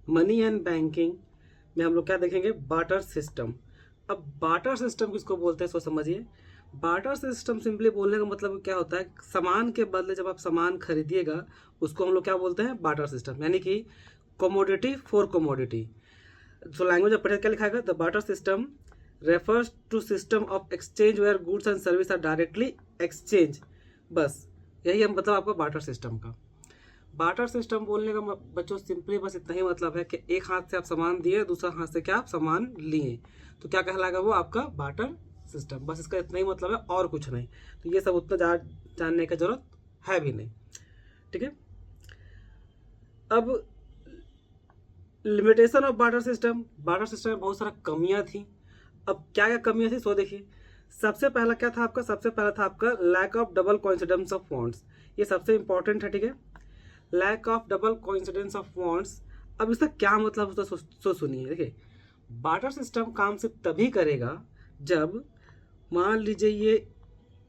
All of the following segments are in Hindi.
मनी एंड बैंकिंग में हम लोग क्या देखेंगे, बार्टर सिस्टम। अब बार्टर सिस्टम किसको बोलते हैं, सो समझिए। बार्टर सिस्टम सिंपली बोलने का मतलब क्या होता है, सामान के बदले जब आप सामान खरीदिएगा उसको हम लोग क्या बोलते हैं, बार्टर सिस्टम, यानी कि कमोडिटी फॉर कमोडिटी। जो लैंग्वेज में पढ़े क्या लिखा है, the barter system refers to system of exchange where goods and service are directly exchange. बस यही हम मतलब आपको बार्टर सिस्टम का। बार्टर सिस्टम बोलने का बच्चों सिंपली बस इतना ही मतलब है कि एक हाथ से आप सामान दिए, दूसरा हाथ से क्या आप सामान लिए, तो क्या कहलाएगा वो आपका बार्टर सिस्टम। बस इसका इतना ही मतलब है और कुछ नहीं। तो ये सब उतना जानने की जरूरत है भी नहीं, ठीक है। अब limitation of barter system. Barter system में बहुत सारा कमियां थी। अब क्या क्या कमियां थी सो देखिए। सबसे पहला क्या था आपका, सबसे पहला था आपका lack of double coincidence of funds. ये सबसे इंपॉर्टेंट है, ठीक है। Lack of double coincidence of funds. अब इसका क्या मतलब होता है सो सुनिए। देखिए, बार्टर सिस्टम काम सिर्फ तभी करेगा जब मान लीजिए ये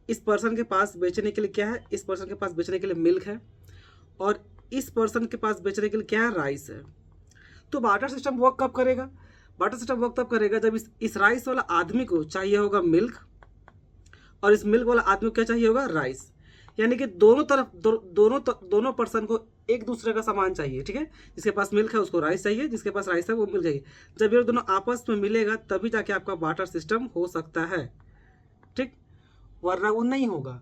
इस पर्सन के पास बेचने के लिए क्या है, इस पर्सन के पास बेचने के लिए मिल्क है और इस पर्सन के पास बेचने के लिए क्या है, राइस है। तो बार्टर सिस्टम वर्क कब करेगा, बार्टर सिस्टम वर्क तब करेगा जब इस राइस वाला आदमी को चाहिए होगा मिल्क और इस मिल्क वाला आदमी को क्या चाहिए होगा, राइस। यानी कि दोनों तरफ दोनों पर्सन को एक दूसरे का सामान चाहिए, ठीक है। जिसके पास मिल्क है उसको राइस चाहिए, जिसके पास राइस है वो मिल्क चाहिए। जब ये दोनों आपस में मिलेगा तभी जाके आपका बार्टर सिस्टम हो सकता है, ठीक, वरना वो नहीं होगा।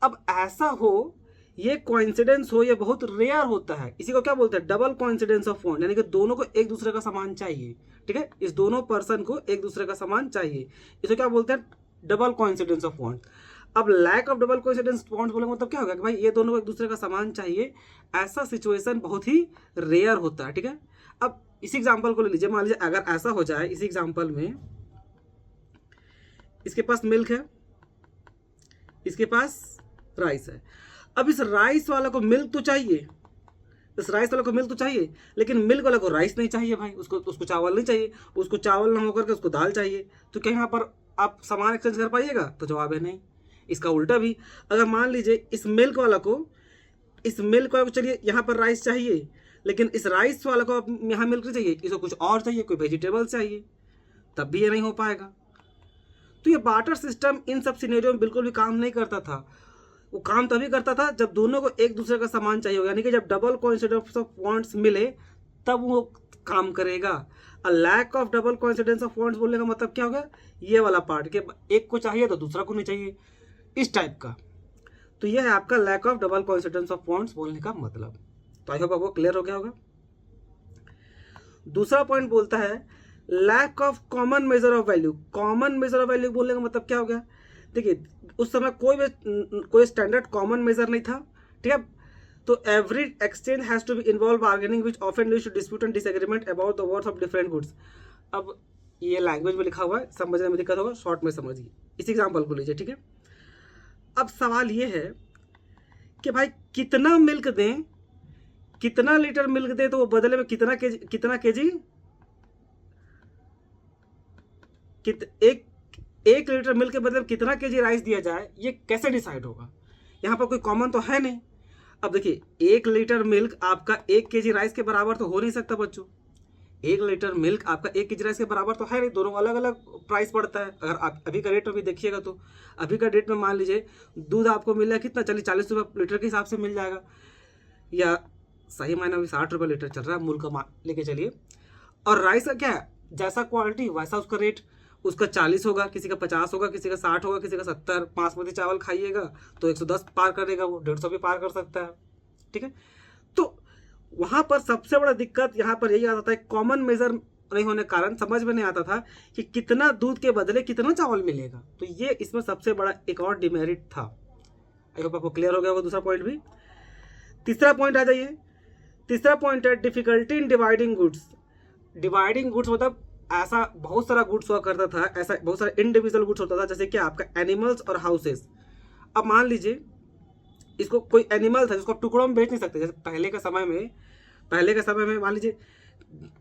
अब ऐसा हो, ये कोइंसिडेंस हो, ये बहुत रेयर होता है। इसी को क्या बोलते हैं, डबल कोइंसिडेंस ऑफ फंड, यानी कि दोनों को एक दूसरे का सामान चाहिए, ठीक है। इस दोनों पर्सन को एक दूसरे का सामान चाहिए, इसे क्या बोलते हैं, डबल कोइंसिडेंस ऑफ फंड। अब lack of double coincidence fund बोले मतलब क्या होगा कि भाई ये दोनों को एक दूसरे का सामान चाहिए, ऐसा सिचुएशन बहुत ही रेयर होता है, ठीक है। अब इसी एग्जाम्पल को ले लीजिए, मान लीजिए अगर ऐसा हो जाए, इसी एग्जाम्पल में इसके पास मिल्क है, इसके पास राइस है। अब इस राइस वाला को मिल्क तो चाहिए, इस राइस वाला को मिल्क तो चाहिए, लेकिन मिल्क वाला को राइस नहीं चाहिए भाई, उसको चावल नहीं चाहिए, उसको चावल ना होकर के उसको दाल चाहिए। तो क्या यहाँ पर आप सामान एक्सचेंज कर पाइएगा, तो जवाब है नहीं। इसका उल्टा भी, अगर मान लीजिए इस मिल्क वाला को चलिए यहाँ पर राइस चाहिए, लेकिन इस राइस वाला को यहाँ मिल्क नहीं चाहिए, इसको कुछ और चाहिए, कोई वेजिटेबल चाहिए, तब भी ये नहीं हो पाएगा। तो ये बार्टर सिस्टम इन सब सिनेरियो में बिल्कुल भी काम नहीं करता था। वो काम तभी करता था जब दोनों को एक दूसरे का सामान चाहिए होगा, यानी कि जब डबल कोइंसिडेंस ऑफ फंड्स मिले तब वो काम करेगा। A lack of double coincidence of funds बोलने का मतलब क्या होगा, ये वाला पार्ट के एक को चाहिए तो दूसरा को नहीं चाहिए, इस टाइप का। तो ये है आपका lack of double coincidence of funds बोलने का मतलब। तो आई होप आपको क्लियर हो गया होगा। दूसरा पॉइंट बोलता है lack of common measure of value. Common measure of value बोलने का मतलब क्या हो गया, देखिए उस समय कोई स्टैंडर्ड कॉमन मेजर नहीं था, ठीक है। तो every exchange has to be involve bargaining which often leads to dispute and disagreement about the worth of different goods. अब ये लैंग्वेज में लिखा हुआ है, समझने में दिक्कत होगा, शॉर्ट में समझिए। इस एग्जाम्पल को लीजिए, ठीक है। अब सवाल ये है कि भाई कितना मिल्क दें, कितना लीटर मिल्क दें तो वो बदले में कितना केजी एक लीटर मिल्क के बदले में कितना केजी राइस दिया जाए, ये कैसे डिसाइड होगा। यहाँ पर कोई कॉमन तो है नहीं। अब देखिए, 1 लीटर मिल्क आपका 1 केजी राइस के बराबर तो हो नहीं सकता बच्चों। 1 लीटर मिल्क आपका 1 केजी राइस के बराबर तो है नहीं, दोनों अलग अलग प्राइस पड़ता है। अगर आप अभी का रेट में भी देखिएगा तो अभी का डेट में मान लीजिए दूध आपको मिल रहा है कितना, चलिए 40 रुपये लीटर के हिसाब से मिल जाएगा, या सही मायने में 60 रुपये लीटर चल रहा है, मूल का लेके चलिए। और राइस का क्या है, जैसा क्वालिटी वैसा उसका रेट, उसका 40 होगा, किसी का 50 होगा, किसी का 60 होगा, किसी का 70। बासमती चावल खाइएगा तो 110 पार कर देगा, वो 150 भी पार कर सकता है, ठीक है। तो वहां पर सबसे बड़ा दिक्कत यहाँ पर यही आता था, कॉमन मेजर नहीं होने के कारण समझ में नहीं आता था कि कितना दूध के बदले कितना चावल मिलेगा। तो ये इसमें सबसे बड़ा एक और डिमेरिट था। आई होप आपको क्लियर हो गया होगा दूसरा पॉइंट भी। तीसरा पॉइंट आ जाइए। तीसरा पॉइंट है difficulty in dividing goods. Dividing goods मतलब ऐसा बहुत सारा गुड्स हुआ करता था, ऐसा बहुत सारा इंडिविजुअल गुड्स होता था, जैसे कि आपका एनिमल्स और हाउसेस। अब मान लीजिए इसको कोई एनिमल था जिसको आप टुकड़ों में बेच नहीं सकते। जैसे पहले के समय में मान लीजिए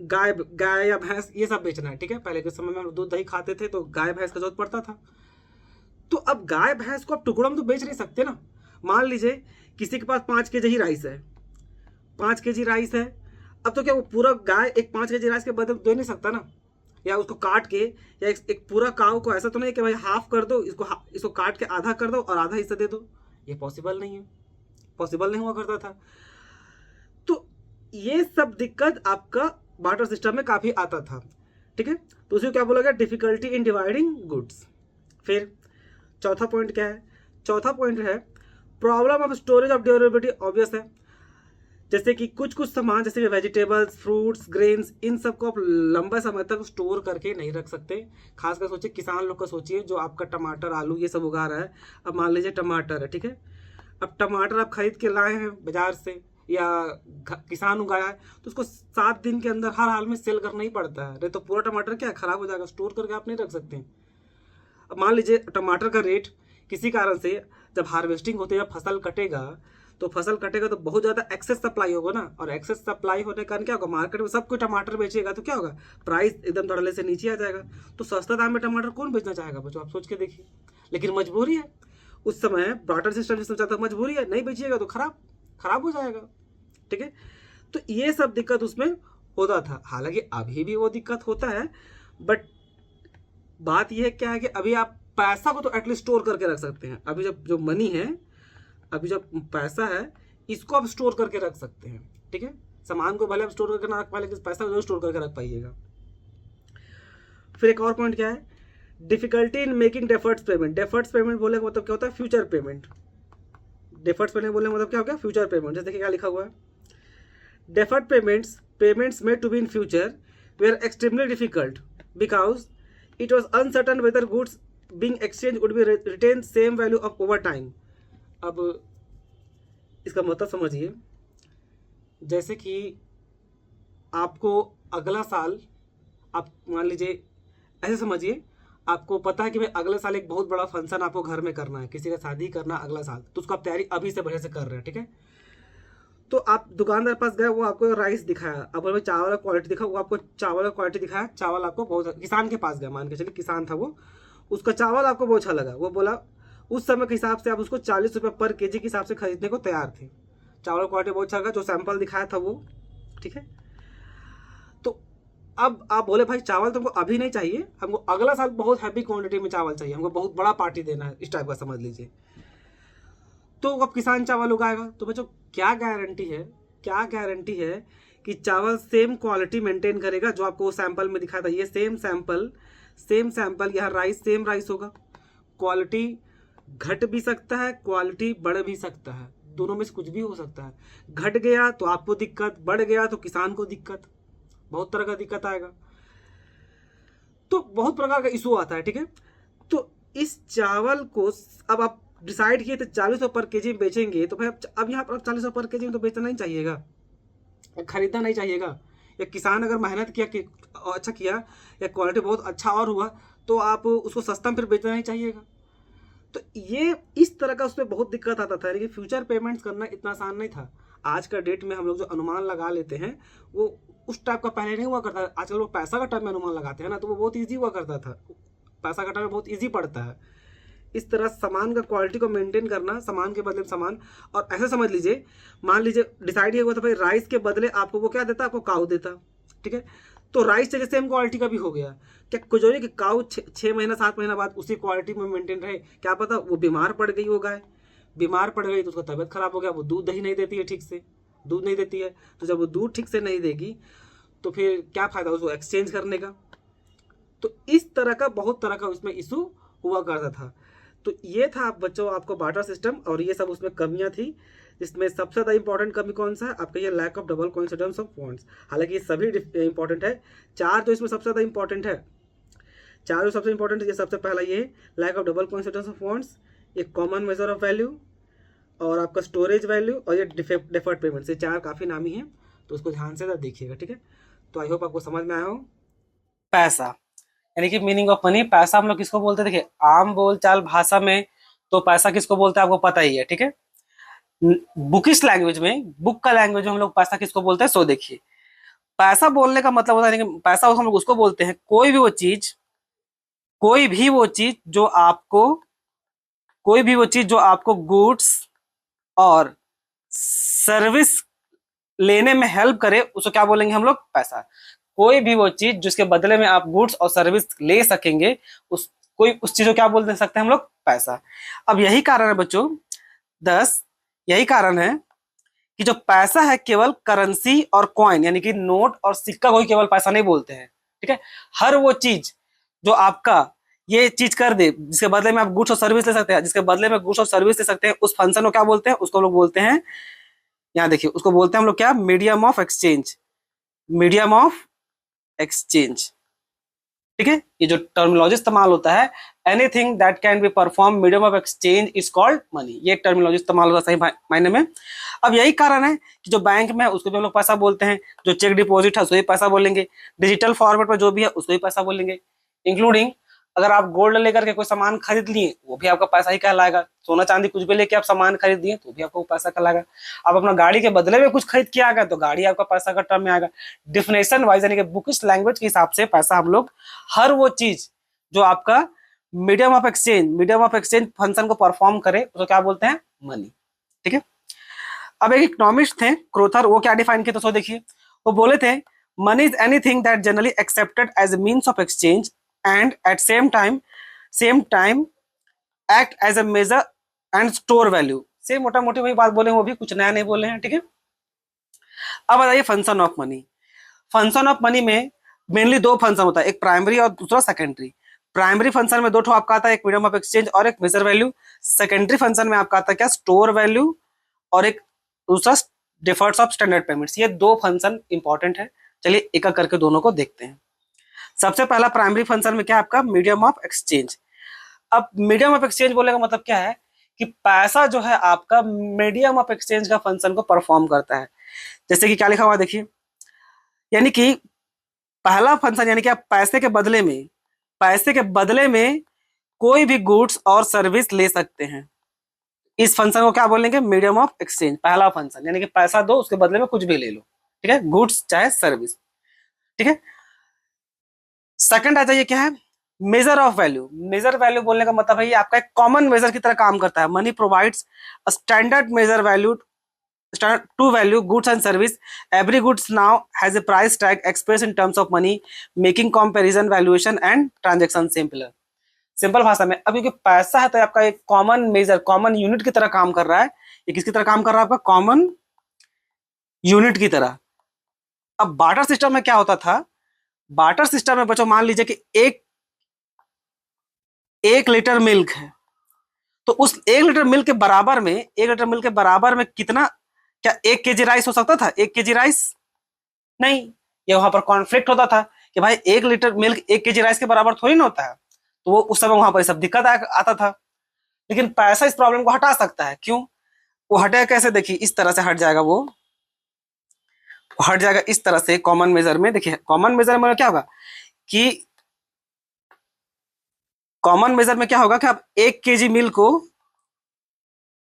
गाय या भैंस ये सब बेचना है, ठीक है। पहले के समय में हम दूध दही खाते थे तो गाय भैंस का जरूरत पड़ता था। तो अब गाय भैंस को आप टुकड़ों में तो बेच नहीं सकते ना। मान लीजिए किसी के पास 5 केजी ही राइस है, 5 केजी राइस है। अब तो क्या वो पूरा गाय एक 5 kg राइस के बदले दे नहीं सकता ना, या उसको काट के, या एक पूरा काव को ऐसा तो नहीं कि भाई हाफ कर दो इसको, इसको काट के आधा कर दो और आधा हिस्सा दे दो, ये पॉसिबल नहीं है, पॉसिबल नहीं हुआ करता था। तो ये सब दिक्कत आपका बार्टर सिस्टम में काफ़ी आता था, ठीक है। तो उसे क्या बोला गया, डिफिकल्टी इन डिवाइडिंग गुड्स। फिर चौथा पॉइंट क्या है, चौथा पॉइंट है problem of storage of durability. Obvious है, जैसे कि कुछ कुछ सामान जैसे कि वेजिटेबल्स, फ्रूट्स, ग्रेन्स, इन सब को आप लंबा समय तक स्टोर करके नहीं रख सकते। खासकर सोचिए किसान लोग का, सोचिए जो आपका टमाटर, आलू ये सब उगा रहा है। अब मान लीजिए टमाटर है, ठीक है। अब टमाटर आप खरीद के लाए हैं बाजार से या किसान उगाया है, तो उसको 7 दिन के अंदर हर हाल में सेल करना ही पड़ता है, नहीं तो पूरा टमाटर क्या खराब हो जाएगा, स्टोर करके आप नहीं रख सकते। अब मान लीजिए टमाटर का रेट किसी कारण से जब हार्वेस्टिंग होते है, फसल कटेगा, तो फसल कटेगा तो बहुत ज़्यादा एक्सेस सप्लाई होगा ना, और एक्सेस सप्लाई होने के कारण क्या होगा, मार्केट में सब कोई टमाटर बेचेगा तो क्या होगा, प्राइस एकदम धड़ल्ले से नीचे आ जाएगा। तो सस्ता दाम में टमाटर कौन बेचना चाहेगा बच्चों, आप सोच के देखिए। लेकिन मजबूरी है, उस समय बार्टर सिस्टम जिसमें चाहता मजबूरी है, नहीं बेचिएगा तो खराब हो जाएगा, ठीक है। तो ये सब दिक्कत उसमें होता था। हालांकि अभी भी वो दिक्कत होता है, बट बात यह क्या है कि अभी आप पैसा को तो एटलीस्ट स्टोर करके रख सकते हैं। अभी जब जो मनी है, अभी जब पैसा है, इसको आप स्टोर करके रख सकते हैं, ठीक है। सामान को भले आप स्टोर करके ना रख पाए, लेकिन पैसा को जरूर स्टोर करके रख पाइएगा। फिर एक और पॉइंट क्या है, difficulty in making deferreds payment. Deferreds payment बोले मतलब क्या होता है, फ्यूचर पेमेंट। डेफर्ड्स पेमेंट बोले मतलब क्या हो गया, फ्यूचर पेमेंट। जैसे कि क्या लिखा हुआ है, deferred payments made to be in future were extremely difficult because it was uncertain whether goods being exchanged would be retain same value of over time। अब इसका मतलब समझिए, जैसे कि आपको अगला साल, आप मान लीजिए ऐसे समझिए, आपको पता है कि भाई अगले साल एक बहुत बड़ा फंक्शन आपको घर में करना है, किसी का शादी करना अगला साल, तो उसको आप तैयारी अभी से बढ़िया से कर रहे हैं, ठीक है। तो आप दुकानदार पास गए, वो आपको राइस दिखाया, अब भाई चावल का क्वालिटी दिखा, वो आपको चावल का क्वालिटी दिखाया, चावल आपको बहुत, किसान के पास गया, मान के चलिए किसान था वो, उसका चावल आपको बहुत अच्छा लगा, वो बोला उस समय के हिसाब से आप उसको 40 रुपये पर केजी के हिसाब से खरीदने को तैयार थे। चावल क्वालिटी बहुत अच्छा लगा, जो सैंपल दिखाया था वो, ठीक है। तो अब आप बोले भाई चावल तुमको अभी नहीं चाहिए, हमको अगला साल बहुत हैवी क्वांटिटी में चावल चाहिए, हमको बहुत बड़ा पार्टी देना है, इस टाइप का समझ लीजिए। तो अब किसान चावल उगाएगा, तो बच्चों क्या गारंटी है कि चावल सेम क्वालिटी मेंटेन करेगा जो आपको सैंपल में दिखाया था। ये सेम सैंपल यहाँ राइस सेम राइस होगा, क्वालिटी घट भी सकता है, क्वालिटी बढ़ भी सकता है, दोनों में से कुछ भी हो सकता है। घट गया तो आपको दिक्कत, बढ़ गया तो किसान को दिक्कत, बहुत तरह का दिक्कत आएगा, तो बहुत प्रकार का इशू आता है, ठीक है। तो इस चावल को अब आप डिसाइड किए थे 40 पर केजी में बेचेंगे, तो भाई अब यहाँ पर 40 पर केजी में तो बेचना नहीं चाहिएगा, खरीदना नहीं चाहिएगा। या किसान अगर मेहनत किया कि अच्छा किया, या क्वालिटी बहुत अच्छा और हुआ, तो आप उसको सस्ता में फिर बेचना नहीं चाहिएगा। तो ये इस तरह का उसमें बहुत दिक्कत आता था। लेकिन फ्यूचर पेमेंट्स करना इतना आसान नहीं था। आज का डेट में हम लोग जो अनुमान लगा लेते हैं, वो उस टाइप का पहले नहीं हुआ करता। आजकल वो पैसा का टाइम में अनुमान लगाते हैं ना, तो वो बहुत ईजी हुआ करता था, पैसा का टाइम बहुत ईजी पड़ता है। इस तरह सामान का क्वालिटी को मेंटेन करना, सामान के बदले सामान। और ऐसे समझ लीजिए, मान लीजिए डिसाइड ये हुआ था भाई राइस के बदले आपको वो क्या देता, आपको काऊ देता, ठीक है। तो राइस चलिए सेम क्वालिटी का भी हो गया, क्या कुछ हो कि काऊ 6 महीना 7 महीना बाद उसी क्वालिटी में मेंटेन रहे, क्या पता वो बीमार पड़ गई, वो गाय बीमार पड़ गई तो उसका तबीयत खराब हो गया, वो दूध दही नहीं देती है, ठीक से दूध नहीं देती है। तो जब वो दूध ठीक से नहीं देगी तो फिर क्या फायदा उसको एक्सचेंज करने का। तो इस तरह का बहुत तरह का उसमें इशू हुआ करता था। तो ये था आप बच्चों आपको बार्टर सिस्टम, और ये सब उसमें कमियां थी, जिसमें सबसे ज़्यादा इंपॉर्टेंट कमी कौन सा है आपका, ये lack of double coincidence of funds. हालांकि ये सभी इंपॉर्टेंट है, 4 जो इसमें सबसे ज़्यादा इंपॉर्टेंट है, 4 जो सबसे इंपॉर्टेंट है, ये सबसे पहला ये lack of double coincidence of funds, ये कॉमन मेजर ऑफ वैल्यू, और आपका स्टोरेज वैल्यू, और ये डिफर्ड पेमेंट्स। ये 4 काफ़ी नामी हैं, तो उसको ध्यान से देखिएगा, ठीक है। तो आई होप आपको समझ में आया हो। पैसा यानी कि मीनिंग ऑफ मनी, पैसा हम लोग किसको बोलते हैं, देखिए आम बोलचाल भाषा में तो पैसा किसको बोलते हैं आपको पता ही है, ठीक है। बुकिश लैंग्वेज में, बुक का लैंग्वेज में हम लोग पैसा किसको बोलते हैं, सो देखिए पैसा बोलने का मतलब होता है कि पैसा हम लोग उसको बोलते हैं कोई भी वो चीज जो आपको गुड्स और सर्विस लेने में हेल्प करे उसको क्या बोलेंगे हम लोग? पैसा। कोई भी वो चीज जिसके बदले में आप गुड्स और सर्विस ले सकेंगे, उस चीज को क्या बोल दे सकते हैं हम लोग? पैसा। अब यही कारण है बच्चों, 10, यही कारण है कि जो पैसा है केवल करेंसी और कॉइन यानी कि नोट और सिक्का को ही केवल पैसा नहीं बोलते हैं, ठीक है। हर वो चीज जो आपका ये चीज कर दे जिसके बदले में आप गुड्स और सर्विस ले सकते हैं, जिसके बदले में गुड्स और सर्विस ले सकते हैं, उस फंक्शन को क्या बोलते हैं? उसको लोग बोलते हैं, यहाँ देखिए, उसको बोलते हैं हम लोग क्या? Medium of exchange. Medium of exchange, ठीक है। ये जो टर्मिनोलॉजी इस्तेमाल होता है, anything that can be perform medium of exchange is called money, ये टर्मिनोलॉजी इस्तेमाल होता है सही मायने में। अब यही कारण है कि जो बैंक में है उसको भी हम लोग पैसा बोलते हैं, जो चेक डिपॉजिट है उसको भी पैसा बोलेंगे, डिजिटल फॉर्मेट पर जो भी है उसको भी पैसा बोलेंगे, इंक्लूडिंग अगर आप गोल्ड लेकर के कोई सामान खरीद लिए वो भी आपका पैसा ही कहलाएगा। सोना चांदी कुछ भी लेके आप सामान खरीद दिए तो भी आपको पैसा कहलाएगा। आप अपना गाड़ी के बदले में कुछ खरीद के आ गए तो गाड़ी आपका पैसा का टर्म में आएगा। डिफिनेशन वाइज यानी कि बुकिश लैंग्वेज के हिसाब से पैसा हम लोग हर वो चीज जो आपका मीडियम ऑफ एक्सचेंज फंक्शन को परफॉर्म करे उसको क्या बोलते हैं? मनी, ठीक है। अब एक इकोनॉमिस्ट थे क्रोथर, वो क्या डिफाइन किए तो देखिए, वो बोले थे money is anything that generally accepted as a means of exchange and at same time act as a measure and store value. Same मोटा मोटी वही बात बोले, वो भी कुछ नया नहीं बोले हैं, ठीक है। अब बताइए function of money. Function of money में मेनली दो फंक्शन होता है, एक प्राइमरी और दूसरा सेकेंडरी। प्राइमरी फंक्शन में दो ठो आपका आता है, एक मीडियम ऑफ एक्सचेंज और एक मेजर वैल्यू। सेकेंडरी फंक्शन में आपका आता है क्या? स्टोर वैल्यू और एक दूसरा डिफर्ड्स ऑफ स्टैंडर्ड पेमेंट्स। ये दो फंक्शन इंपॉर्टेंट है, चलिए एक एक करके दोनों को देखते हैं। सबसे पहला प्राइमरी फंक्शन में क्या आपका? Medium of exchange. अब मीडियम ऑफ एक्सचेंज बोलने का मतलब क्या है कि पैसा जो है आपका मीडियम ऑफ एक्सचेंज का फंक्शन को परफॉर्म करता है। जैसे कि क्या लिखा हुआ देखिए, यानी कि पहला फंक्शन यानी कि आप पैसे के बदले में कोई भी गुड्स और सर्विस ले सकते हैं। इस फंक्शन को क्या बोलेंगे? मीडियम ऑफ एक्सचेंज, पहला फंक्शन यानी कि पैसा दो उसके बदले में कुछ भी ले लो, ठीक है, गुड्स चाहे सर्विस, ठीक है। सेकंड आ जाइए, क्या है? Measure of value. Measure value बोलने का मतलब है ये आपका एक कॉमन मेजर की तरह काम करता है। Money provides a standard major value to value goods and service. Every goods now has a price tag expressed in terms of money, making comparison, valuation and transaction simpler. Simple भाषा में, अब क्योंकि पैसा है तो आपका एक कॉमन मेजर, कॉमन यूनिट की तरह काम कर रहा है। ये किसकी तरह काम कर रहा है? आपका कॉमन यूनिट की तरह। अब बार्टर सिस्टम में क्या होता था? बार्टर सिस्टम में बच्चों मान लीजिए कि एक लीटर मिल्क है, तो उस एक लीटर मिल्क के बराबर में कितना, क्या 1 kg राइस हो सकता था? 1 kg राइस नहीं। ये वहां पर कॉन्फ्लिक्ट होता था कि भाई 1 लीटर मिल्क 1 kg राइस के बराबर थोड़ी ना होता है, तो वो उस समय वहां पर सब दिक्कत आता था। लेकिन पैसा इस प्रॉब्लम को हटा सकता है। क्यों? वो हटेगा कैसे? देखिए इस तरह से हट जाएगा, वो हट जाएगा इस तरह से। कॉमन मेजर में देखिए, कॉमन मेजर में क्या होगा कि कॉमन मेजर में क्या होगा कि आप 1 kg मिल्क को,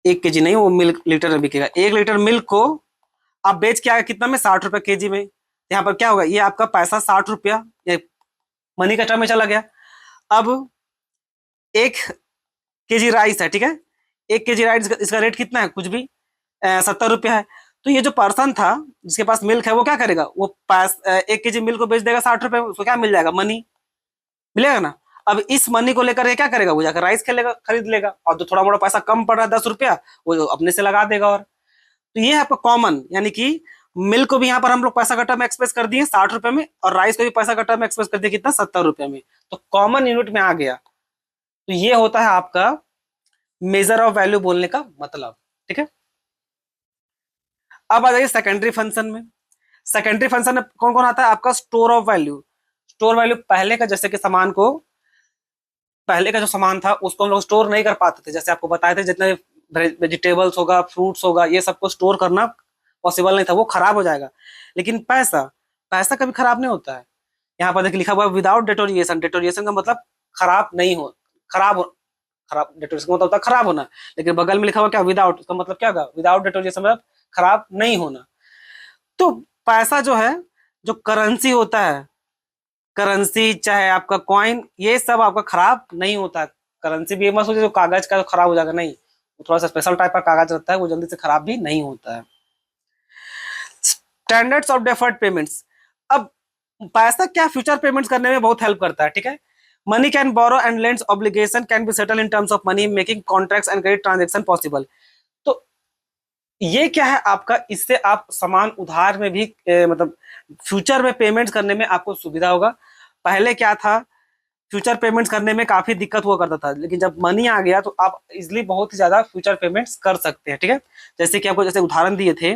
1 kg नहीं, वो मिल्क लीटर में बिकेगा, 1 लीटर मिल्क को आप बेच के आगे कितना में? 60 रुपए kg में। यहाँ पर क्या होगा? ये आपका पैसा 60 रुपया ये मनी का टर्म में चला गया। अब 1 kg राइस है, ठीक है, 1 kg राइस इसका रेट कितना है? कुछ भी 70 रुपया है। तो ये जो पर्सन था जिसके पास मिल्क है वो क्या करेगा? वो 1 kg मिल्क को बेच देगा 60 रुपए में, उसको क्या मिल जाएगा? मनी मिलेगा ना। अब इस मनी को लेकर क्या करेगा? वो जाकर राइस खरीद लेगा, और जो थोड़ा मोड़ा पैसा कम पड़ रहा है 10 रुपया, वो अपने से लगा देगा। और तो ये है आपका कॉमन, यानी कि मिल्क को भी यहाँ पर हम लोग पैसा कटा में एक्सप्रेस कर दिए 60 रुपए में, और राइस को भी पैसा कटा में एक्सप्रेस कर दिया कितना? 70 रुपए में। तो कॉमन यूनिट में आ गया। तो ये होता है आपका मेजर ऑफ वैल्यू बोलने का मतलब, ठीक है। अब आ जाइए सेकेंडरी फंक्शन में। सेकेंडरी फंक्शन में कौन कौन आता है? आपका store of value. Store value पहले का, जैसे कि सामान को, पहले का जो सामान था उसको हम लोग स्टोर नहीं कर पाते थे। जैसे आपको बताए थे जितने वेजिटेबल्स होगा, फ्रूट्स होगा, ये सबको स्टोर करना पॉसिबल नहीं था, वो खराब हो जाएगा। लेकिन पैसा, पैसा कभी खराब नहीं होता है। यहाँ पर देखिए लिखा हुआ है विदाउट डेटोरिएशन। डेटोरिएशन का मतलब खराब नहीं हो, खराब डेटोरिएशन का मतलब होता है खराब होना। लेकिन बगल में लिखा हुआ क्या? विदाउट, उसका मतलब क्या होगा? विदाउट डेटोरिएशन मतलब खराब नहीं होना। तो पैसा जो है, जो करेंसी होता है, करेंसी चाहे आपका कॉइन, ये सब आपका खराब नहीं होता है। करेंसी भी मत सोचिए जो कागज का खराब हो जाएगा, नहीं, वो थोड़ा सा स्पेशल टाइप का कागज रहता है, वो जल्दी से खराब भी नहीं होता है। Standards of deferred payments. अब पैसा क्या फ्यूचर पेमेंट्स करने में बहुत हेल्प करता है, ठीक है। Money can borrow and lends obligation can be settle in terms of money making contracts and credit transaction possible. तो ये क्या है आपका, इससे आप सामान उधार में भी मतलब फ्यूचर में पेमेंट्स करने में आपको सुविधा होगा। पहले क्या था, फ्यूचर पेमेंट्स करने में काफी दिक्कत हुआ करता था, लेकिन जब मनी आ गया तो आप इजिली बहुत ही ज्यादा फ्यूचर पेमेंट्स कर सकते हैं, ठीक है। जैसे कि आपको जैसे उदाहरण दिए थे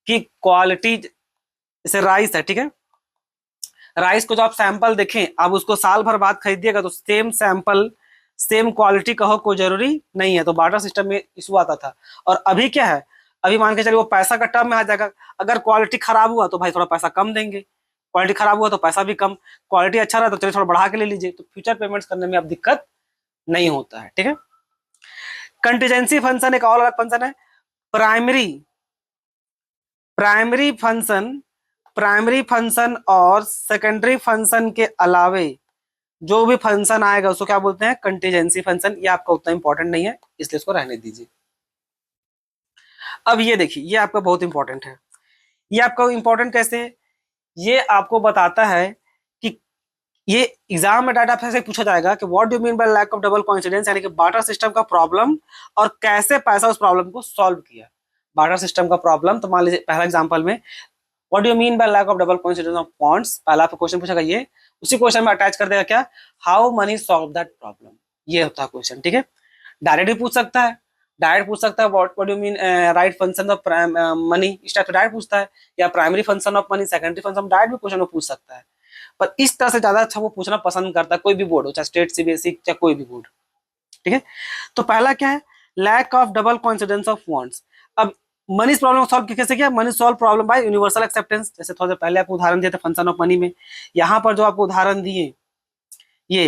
कि क्वालिटी, जैसे राइस है, ठीक है। राइस को जो आप सैंपल देखें, आप उसको साल भर बाद खरीदिएगा तो सेम सैंपल सेम क्वालिटी का हो कोई जरूरी नहीं है, तो बार्टर सिस्टम में इशू आता था। और अभी क्या है, अभी मान के चलिए वो पैसा का टर्म में आ जाएगा। अगर क्वालिटी खराब हुआ तो भाई थोड़ा पैसा कम देंगे, क्वालिटी खराब हुआ तो पैसा भी कम, क्वालिटी अच्छा रहा तो चलिए थोड़ा बढ़ा के ले लीजिए, तो फ्यूचर पेमेंट्स करने में अब दिक्कत नहीं होता है, ठीक है। कंटीजेंसी फंक्शन एक और अलग फंक्शन है। Primary primary function primary function और सेकेंडरी फंक्शन के अलावे जो भी फंक्शन आएगा उसको क्या बोलते हैं, कंटीजेंसी फंक्शन। ये आपका उतना इंपॉर्टेंट नहीं है, इसलिए इसको रहने दीजिए। अब ये देखिए, ये आपका बहुत इंपॉर्टेंट है। ये आपका इंपॉर्टेंट कैसे है, ये आपको बताता है कि ये एग्जाम में डाटा से पूछा जाएगा कि what do mean by lack of double coincidence, यानी कि बार्टर सिस्टम का प्रॉब्लम और कैसे पैसा उस प्रॉब्लम को सॉल्व किया। बार्टर सिस्टम का प्रॉब्लम, तो मान लीजिए पहला एग्जांपल में what do you mean by lack of double coincidence of funds, पहला आपको क्वेश्चन पूछेगा, ये उसी क्वेश्चन में अटैच कर देगा क्या, how many solve that problem. ये होता है क्वेश्चन, ठीक है। डायरेक्ट भी पूछ सकता है, डायरेक्ट पूछ सकता है what do mean right function of money, इस टाइप से डायरेक्ट पूछता है, या primary function of money, secondary function, direct भी क्वेश्चन में पूछ सकता है। पर इस तरह से ज्यादा अच्छा वो पूछना पसंद करता है, कोई भी बोर्ड हो, चाहे स्टेट सीबीएसई चाहे कोई भी बोर्ड, ठीक है। तो पहला क्या है, lack of double coincidence of funds. अब मनी प्रॉब्लम सॉल्व कैसे किया, money solve problem by universal acceptance. जैसे थोड़ा देर पहले आपको उदाहरण दिया था फंक्शन ऑफ मनी में, यहाँ पर जो आपको उदाहरण दिए ये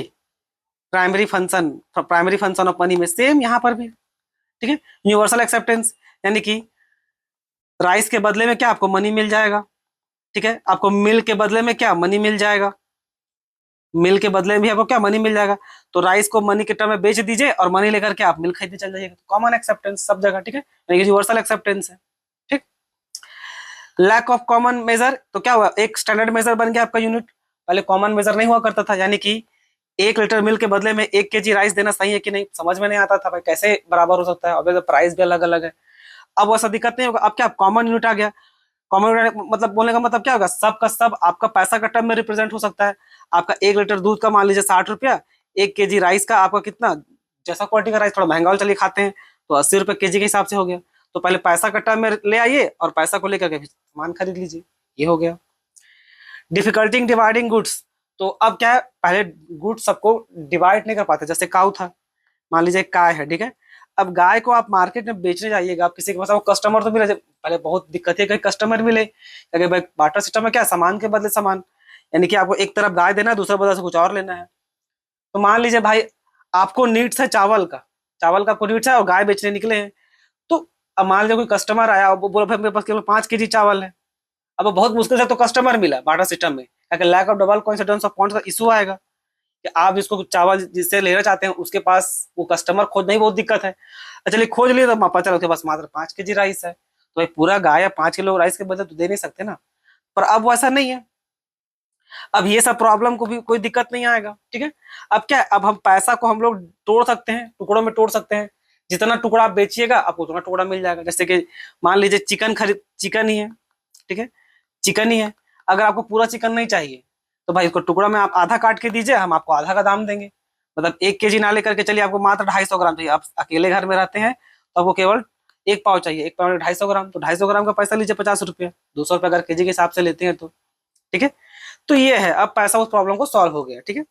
प्राइमरी फंक्शन ऑफ मनी में सेम यहाँ पर भी, ठीक है। यूनिवर्सल एक्सेप्टेंस यानी कि राइस के बदले में क्या आपको मनी मिल जाएगा, ठीक है। आपको मिल के बदले में क्या मनी मिल जाएगा, मिल के बदले में भी आपको क्या मनी मिल जाएगा। तो राइस को मनी के टर्म में बेच दीजिए और मनी लेकर के आप मिल खरीदने चल जाइएगा। कॉमन एक्सेप्टेंस सब जगह, ठीक है, यूनिवर्सल एक्सेप्टेंस है, ठीक। लैक ऑफ कॉमन मेजर, तो क्या हुआ, एक स्टैंडर्ड मेजर बन गया आपका यूनिट, पहले कॉमन मेजर नहीं हुआ करता था, यानी कि 1 लीटर मिल्क के बदले में 1 केजी राइस देना सही है कि नहीं, समझ में नहीं आता था भाई कैसे बराबर हो सकता है, अब प्राइस भी अलग अलग है। अब वैसा दिक्कत नहीं होगा, अब क्या कॉमन यूनिट आ गया। कॉमन यूनिट मतलब बोलने का मतलब क्या होगा, सब का सब आपका पैसा का टर्म में रिप्रेजेंट हो सकता है। आपका 1 लीटर दूध का मान लीजिए 60 रुपया, 1 केजी राइस का आपका कितना, जैसा क्वालिटी का राइस थोड़ा महंगा वाला चलिए खाते हैं तो 80 रुपये केजी के हिसाब से हो गया। तो पहले पैसा का टर्म में ले आइए और पैसा को लेकर के सामान खरीद लीजिए, ये हो गया। डिफिकल्टी इन डिवाइडिंग गुड्स, तो अब क्या है, पहले गुड्स सबको डिवाइड नहीं कर पाते, जैसे काऊ था, मान लीजिए गाय है, ठीक है। अब गाय को आप मार्केट में बेचने जाइएगा, आप किसी के पास आपको कस्टमर तो मिले, पहले बहुत दिक्कत है कि कस्टमर मिले, क्योंकि भाई बार्टर सिस्टम में क्या सामान के बदले सामान, यानी कि आपको एक तरफ गाय देना है, दूसरे बदले से कुछ और लेना है। तो मान लीजिए भाई आपको नीड्स है चावल का आपको नीड्स है और गाय बेचने निकले हैं। तो अब मान लीजिए कोई कस्टमर आया और वो बोला भाई मेरे पास केवल 5 केजी चावल है। अब वो बहुत मुश्किल से तो कस्टमर मिला बार्टर सिस्टम में, क्योंकि lack of double coincidence of funds का इशू आएगा कि आप जिसको चावल जिससे लेना चाहते हैं उसके पास वो कस्टमर खोजना ही बहुत दिक्कत है। चलिए खोज लिए तो पता चला उसके पास मात्र 5 केजी राइस है, तो भाई पूरा गाय या 5 किलो राइस के बदले तो दे नहीं सकते ना। पर अब वैसा नहीं है, अब ये सब प्रॉब्लम को भी कोई दिक्कत नहीं आएगा, ठीक है। अब क्या, अब हम पैसा को हम लोग तोड़ सकते हैं, टुकड़ों में तोड़ सकते हैं, जितना टुकड़ा आप बेचिएगा आपको उतना टुकड़ा मिल जाएगा। जैसे कि मान लीजिए चिकन ही है, ठीक है, चिकन ही है, अगर आपको पूरा चिकन नहीं चाहिए तो भाई इसको टुकड़ा में आप आधा काट के दीजिए, हम आपको आधा का दाम देंगे। मतलब 1 केजी ना लेकर के चलिए, आपको मात्र 250 ग्राम चाहिए, आप अकेले घर में रहते हैं तो आपको केवल एक पाव चाहिए, एक पाव में 250 ग्राम, तो 250 ग्राम का पैसा लीजिए 50 रुपया, 200 रुपया अगर केजी के हिसाब से लेते हैं तो, ठीक है। तो ये है, अब पैसा उस प्रॉब्लम को सॉल्व हो गया, ठीक है।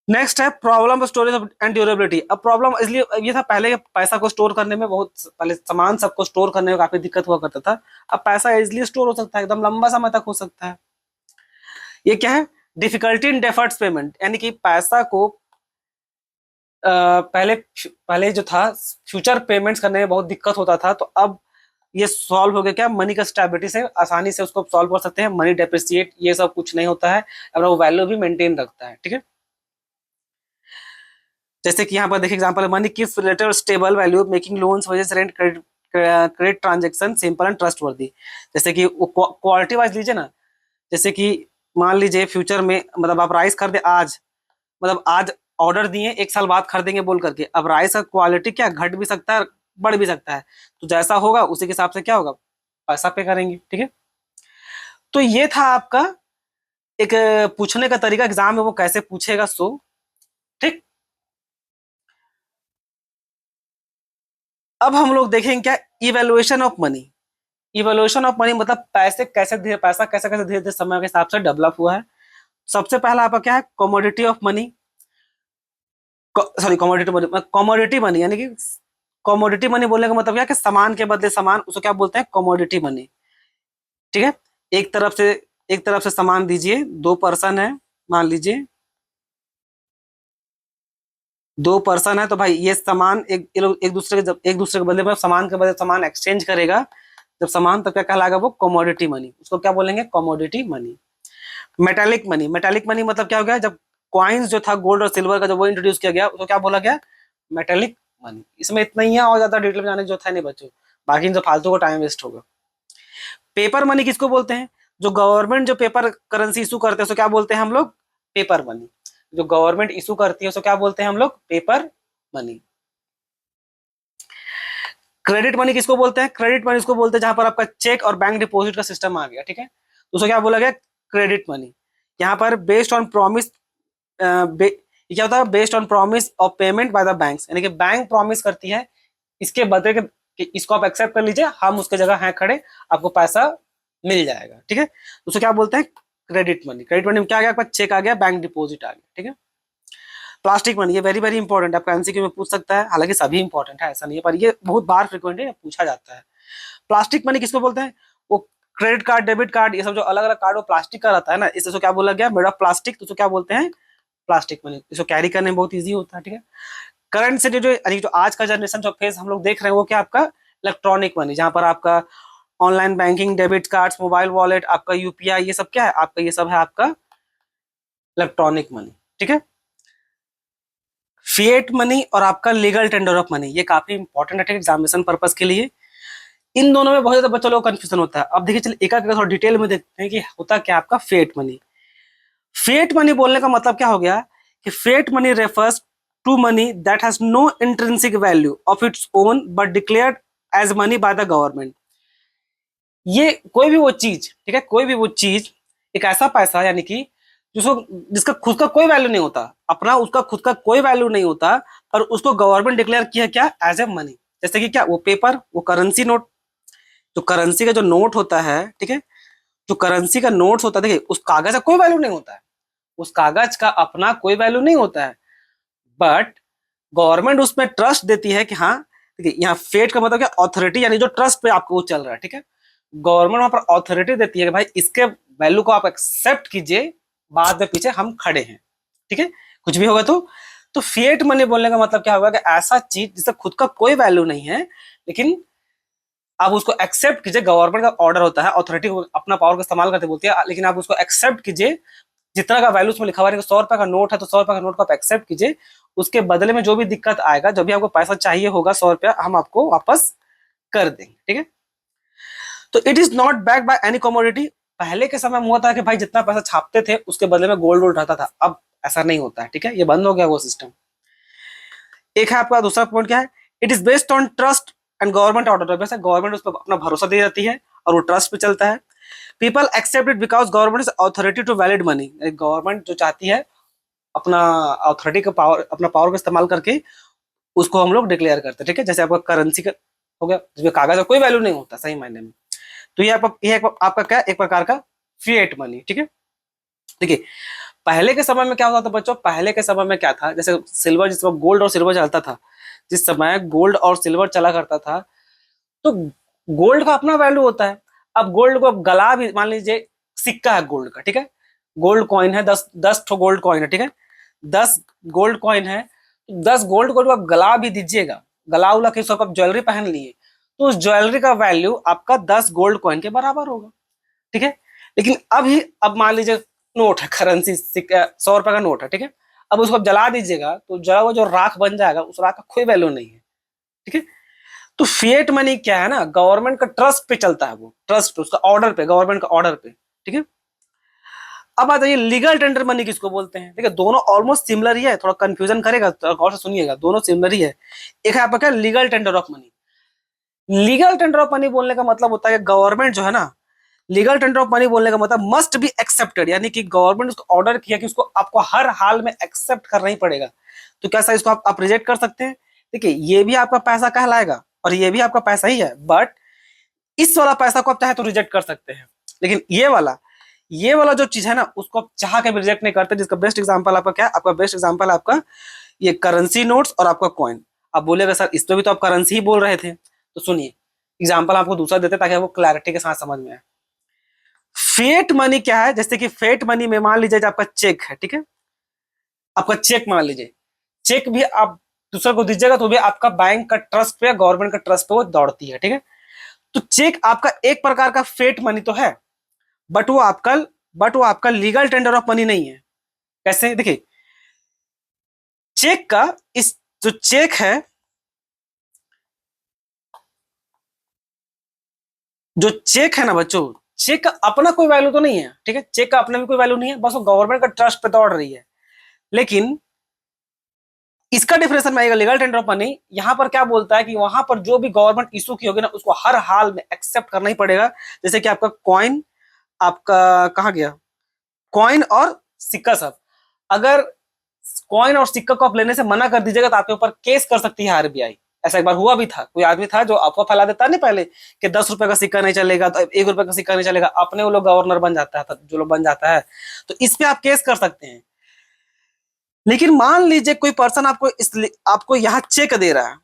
नेक्स्ट है प्रॉब्लम स्टोरेज एंड ड्यूरेबिलिटी। अब प्रॉब्लम इसलिए ये था, पहले पैसा को स्टोर करने में बहुत, पहले सामान सबको स्टोर करने में काफी दिक्कत हुआ करता था। अब पैसा इजिली स्टोर हो सकता है, एकदम लंबा समय तक हो सकता है। ये क्या है, डिफिकल्टी इन डेफर्ड पेमेंट, यानी कि पैसा को पहले पहले जो था फ्यूचर पेमेंट्स करने में बहुत दिक्कत होता था, तो अब ये सॉल्व हो गया, क्या मनी का स्टेबिलिटी से आसानी से उसको सॉल्व कर सकते हैं, मनी डेप्रिसिएट ये सब कुछ नहीं होता है, और वो वैल्यू भी मेंटेन रखता है, ठीक है। जैसे कि यहाँ पर देखिए एग्जांपल है, money keeps relative stable value making loans वजह rent credit credit transaction simple and trustworthy. जैसे कि क्वालिटी वाइज लीजिए ना, जैसे कि मान लीजिए फ्यूचर में मतलब आप राइस खरीदे आज, मतलब आज ऑर्डर दिए 1 साल बाद खरीदेंगे बोल करके, अब राइस का क्वालिटी क्या घट भी सकता है बढ़ भी सकता है, तो जैसा होगा उसी के हिसाब से क्या होगा पैसा पे करेंगे। ठीक है, तो ये था आपका एक पूछने का तरीका एग्जाम में वो कैसे पूछेगा सो। ठीक, अब हम लोग देखेंगे क्या evaluation of money. Evaluation of money मतलब पैसा कैसे कैसे धीरे धीरे समय के हिसाब से डेवलप हुआ है। सबसे पहला आपका क्या है commodity of money, sorry commodity money यानी कि कमोडिटी मनी बोलने का मतलब क्या है कि सामान के बदले सामान, उसको क्या बोलते हैं कमोडिटी मनी। ठीक है, एक तरफ से सामान दीजिए, 2 पर्सन है, मान लीजिए 2 पर्सन है, तो भाई ये सामान ये लोग एक दूसरे के बदले में सामान के बदले सामान एक्सचेंज करेगा जब सामान, तो क्या कहलाएगा वो कमोडिटी मनी, उसको क्या बोलेंगे कमोडिटी मनी। मेटालिक मनी मतलब क्या हो गया, जब कॉइन्स जो था गोल्ड और सिल्वर का जब वो इंट्रोड्यूस किया गया उसको क्या बोला गया मेटेलिक मनी। इसमें इतना ही है और ज्यादा डिटेल में जाने की जो था नहीं बच्चों, बाकी जो फालतू का टाइम वेस्ट होगा। पेपर मनी किसको बोलते हैं, जो गवर्नमेंट जो पेपर करेंसी इशू करते हैं उसको क्या बोलते हैं हम लोग पेपर मनी। जो गवर्नमेंट इशू करती है उसको क्या बोलते हैं हम लोग पेपर मनी। क्रेडिट मनी किसको बोलते हैं, क्रेडिट मनी उसको बोलते हैं जहां पर आपका चेक और बैंक डिपॉजिट का सिस्टम आ गया। ठीक है, तो उसको क्या बोला गया क्रेडिट मनी। यहाँ पर बेस्ड ऑन प्रॉमिस, क्या होता है based on promise of payment by the banks, यानी कि बैंक प्रॉमिस करती है इसके बदले कि इसको आप एक्सेप्ट कर लीजिए, हम उसके जगह हैं खड़े, आपको पैसा मिल जाएगा। ठीक है, उसको क्या बोलते हैं क्रेडिट मनी। क्रेडिट मनी में क्या आ गया आपका चेक आ गया, बैंक डिपॉजिट आ गया। ठीक है, प्लास्टिक मनी ये वेरी वेरी इंपॉर्टेंट है, आपका एमसीक्यू में पूछ सकता है, हालांकि सभी इंपॉर्टेंट है ऐसा नहीं है, पर ये बहुत बार फ्रिक्वेंटली पूछा जाता है। प्लास्टिक मनी किसको बोलते हैं, वो क्रेडिट कार्ड डेबिट कार्ड ये सब जो अलग अलग कार्ड वो प्लास्टिक का रहता है ना, इससे क्या बोला गया मेड ऑफ प्लास्टिक, तो उसको क्या बोलते हैं प्लास्टिक मनी। इसको कैरी करने में बहुत ईजी होता है। ठीक है, करंट से जो आज का जनरेशन जो फेज हम लोग देख रहे हैं वो क्या आपका इलेक्ट्रॉनिक मनी, जहां पर आपका online banking debit cards mobile wallet आपका यूपीआई ये सब क्या है आपका, ये सब है आपका इलेक्ट्रॉनिक मनी। ठीक है, फिएट मनी और आपका लीगल टेंडर ऑफ मनी ये काफी इंपॉर्टेंट है एग्जामिनेशन पर्पस के लिए। इन दोनों में बहुत ज्यादा बच्चों लोग कंफ्यूजन होता है। अब देखिए चलिए एक थोड़ा डिटेल में देखते हैं कि होता क्या आपका फिएट मनी। फिएट मनी बोलने का मतलब क्या हो गया कि fiat money refers to money that has no intrinsic value of its own but declared as money by the government. ये कोई भी वो चीज, ठीक है, कोई भी वो चीज एक ऐसा पैसा यानी कि जिसका खुद का कोई वैल्यू नहीं होता, अपना उसका खुद का कोई वैल्यू नहीं होता, पर उसको गवर्नमेंट डिक्लेयर किया क्या एज ए मनी। जैसे कि क्या वो पेपर, वो करेंसी नोट, जो करेंसी का जो नोट होता है, ठीक है, जो करेंसी का नोट होता है, देखिए उस कागज का कोई वैल्यू नहीं होता है, उस कागज का अपना कोई वैल्यू नहीं होता है, बट गवर्नमेंट उसमें ट्रस्ट देती है कि हाँ, देखिए यहाँ फेट का मतलब क्या ऑथोरिटी, यानी जो ट्रस्ट पे आपको वो चल रहा है। ठीक है, गवर्नमेंट वहां पर ऑथोरिटी देती है कि भाई इसके वैल्यू को आप एक्सेप्ट कीजिए, बाद में पीछे हम खड़े हैं। ठीक है, कुछ भी होगा तो फिएट मनी बोलने का मतलब क्या होगा कि ऐसा चीज जिसका खुद का कोई वैल्यू नहीं है, लेकिन आप उसको एक्सेप्ट कीजिए, गवर्नमेंट का ऑर्डर होता है, अथॉरिटी अपना पावर का इस्तेमाल करते बोलती है, लेकिन आप उसको एक्सेप्ट कीजिए, जितना का वैल्यू उसमें लिखा हुआ है, 100 रुपए का नोट है तो 100 रुपए का नोट को आप एक्सेप्ट कीजिए, उसके बदले में जो भी दिक्कत आएगा, जब भी आपको पैसा चाहिए होगा 100 रुपया, हम आपको वापस कर देंगे। ठीक है, तो it is not back by any commodity. पहले के समय में हुआ था कि भाई जितना पैसा छापते थे उसके बदले में गोल्ड वोल्ड रहता था, अब ऐसा नहीं होता है। ठीक है, ये बंद हो गया वो सिस्टम। एक है आपका दूसरा पॉइंट क्या है, it is based on trust and government order. वैसे गवर्नमेंट उस पर अपना भरोसा दे जाती है और वो ट्रस्ट पे चलता है। People accept it because government is authority to valid money. Government जो चाहती है अपना अथॉरिटी का पावर, अपना पावर का इस्तेमाल करके उसको हम लोग डिक्लेयर करते हैं। ठीक है, जैसे आपका करेंसी का हो गया जिसमें कागज का कोई वैल्यू नहीं होता सही मायने में, तो ये आपका क्या एक प्रकार का फिएट मनी। ठीक है, देखिए पहले के समय में क्या होता था बच्चों, पहले के समय में क्या था, जैसे सिल्वर, जिस समय गोल्ड और सिल्वर चलता था, जिस समय गोल्ड और सिल्वर चला करता था, तो गोल्ड का अपना वैल्यू होता है। अब गोल्ड को गला भी, मान लीजिए सिक्का है गोल्ड का, ठीक है, गोल्ड कॉइन है, 10 ठो गोल्ड कॉइन है, ठीक है, 10 गोल्ड कॉइन है, 10 गोल्ड को आप गला भी दीजिएगा, गला उला के सब आप ज्वेलरी पहन लिए, तो उस ज्वेलरी का वैल्यू आपका 10 गोल्ड कॉइन के बराबर होगा। ठीक है, लेकिन अब मान लीजिए नोट है, करेंसी 100 रुपए का नोट है, ठीक है, अब उसको जला दीजिएगा तो जला वो जो राख बन जाएगा, उस राख का कोई वैल्यू नहीं है। ठीक है, तो फिएट मनी क्या है ना, गवर्नमेंट का ट्रस्ट पे चलता है, वो ट्रस्ट पे, उसका ऑर्डर पे, गवर्नमेंट का ऑर्डर पे, ठीक है। अब आ जाइए लीगल टेंडर मनी किसको बोलते हैं। ठीक है, दोनों ऑलमोस्ट सिमिलर ही है, थोड़ा कंफ्यूजन करेगा तो गौर से सुनिएगा, दोनों सिमिलर ही है। एक है आपका क्या, legal tender of money. Legal tender of money बोलने का मतलब होता है गवर्नमेंट जो है ना, लीगल टेंडर ऑफ मनी बोलने का मतलब मस्ट बी एक्सेप्टेड, यानी कि गवर्नमेंट उसको ऑर्डर किया कि उसको आपको हर हाल में एक्सेप्ट करना ही पड़ेगा। तो कैसा इसको आप रिजेक्ट कर सकते हैं। देखिए ये भी आपका पैसा कहलाएगा और ये भी आपका पैसा ही है, बट इस वाला पैसा को आप चाहे तो रिजेक्ट कर सकते हैं, लेकिन ये वाला जो चीज है ना, उसको आप चाह के भी रिजेक्ट नहीं करते। जिसका बेस्ट एग्जांपल आपका क्या है, आपका बेस्ट एग्जांपल आपका ये करेंसी नोट्स और आपका कॉइन। आप बोलेगा सर इस पे भी तो आप करेंसी ही बोल रहे थे, तो सुनिए एग्जांपल आपको दूसरा देते ताकि आपको क्लैरिटी के साथ समझ में आए। फेट मनी क्या है, जैसे कि फेट मनी में मान लीजिए आपका चेक है, ठीक है, आपका चेक मान लीजिए, चेक भी आप दूसरे को दीजिएगा तो भी आपका बैंक का ट्रस्ट पे, गवर्नमेंट का ट्रस्ट पे वो दौड़ती है, ठीक है। तो चेक आपका एक प्रकार का फेट मनी तो है, बट वो आपका लीगल टेंडर ऑफ मनी नहीं है। कैसे, देखिए चेक का, इस जो चेक है, जो चेक है ना बच्चों, चेक का अपना कोई वैल्यू तो नहीं है, ठीक है, चेक का अपना भी कोई वैल्यू नहीं है, बस वो गवर्नमेंट का ट्रस्ट पे दौड़ रही है। लेकिन इसका डिफिनेशन में आएगा लीगल टेंडर ऑफ मनी, यहां पर क्या बोलता है कि वहां पर जो भी गवर्नमेंट इशू की होगी ना, उसको हर हाल में एक्सेप्ट करना ही पड़ेगा। जैसे कि आपका कॉइन, आपका कहा गया, कॉइन और सिक्का सब, अगर कॉइन और सिक्का को आप लेने से मना कर दीजिएगा तो आपके ऊपर केस कर सकती है आरबीआई। ऐसा एक बार हुआ भी था, कोई आदमी था जो अफवाह फैला देता नहीं पहले कि 10 रुपए का सिक्का नहीं चलेगा, तो 1 रुपए का सिक्का नहीं चलेगा, अपने वो लोग गवर्नर बन जाता है, जो लोग बन जाता है, तो इस पे आप केस कर सकते हैं। लेकिन मान लीजिए कोई पर्सन आपको यहाँ चेक दे रहा है,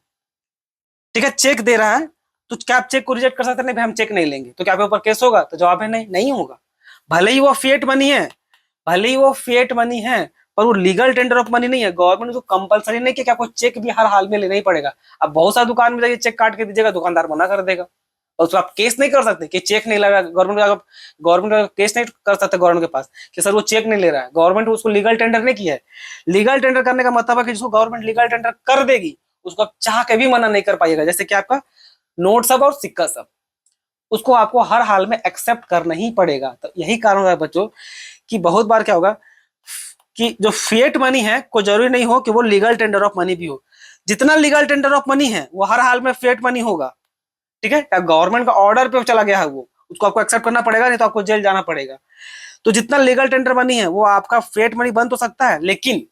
ठीक है, चेक दे रहा है, तो क्या आप चेक को रिजेक्ट कर सकते हैं, नहीं भाई हम चेक नहीं लेंगे, तो क्या आपके ऊपर केस होगा, तो जवाब है नहीं, नहीं होगा। भले ही वो फिएट मनी है, भले ही वो फिएट मनी है, पर वो लीगल टेंडर ऑफ मनी नहीं है। गवर्नमेंट को कंपलसरी नहीं किया कि आपको चेक भी हर हाल में लेना ही पड़ेगा। अब बहुत सारी दुकान में जाइए चेक काट के दीजिएगा, दुकानदार मना कर देगा, और उसको आप केस नहीं कर सकते कि चेक नहीं लगा। गवर्नमेंट केस नहीं कर सकते गवर्नमेंट के पास कि सर वो चेक नहीं ले रहा है, गवर्नमेंट उसको लीगल टेंडर नहीं किया है। लीगल टेंडर करने का मतलब है कि जिसको गवर्नमेंट लीगल टेंडर कर देगी उसको आप चाह के भी मना नहीं कर पाइएगा। जैसे कि आपका नोट सब और सिक्का सब, उसको आपको हर हाल में एक्सेप्ट करना ही पड़ेगा। तो यही कारण है बच्चों कि बहुत बार क्या होगा कि जो फिएट मनी है कोई जरूरी नहीं हो कि वो लीगल टेंडर ऑफ मनी भी हो। जितना लीगल टेंडर ऑफ मनी है वो हर हाल में फिएट मनी होगा, ठीक है, गवर्नमेंट का ऑर्डर पे चला गया है वो, उसको आपको एक्सेप्ट करना पड़ेगा, नहीं तो आपको जेल जाना पड़ेगा। तो जितना लीगल टेंडर मनी है वो आपका फिएट मनी बन तो सकता है, लेकिन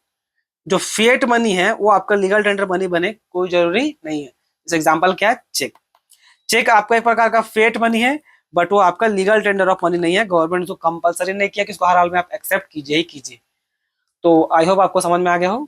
जो फिएट मनी है वो आपका लीगल टेंडर मनी बने कोई जरूरी नहीं है। जैसे एग्जांपल क्या है, चेक। चेक आपका एक प्रकार का फिएट मनी है, बट वो आपका लीगल टेंडर ऑफ मनी नहीं है। गवर्नमेंट उसको कंपलसरी नहीं किया कि इसको हर हाल में आप एक्सेप्ट कीजिए ही कीजिए। तो आई होप आपको समझ में आ गया हो।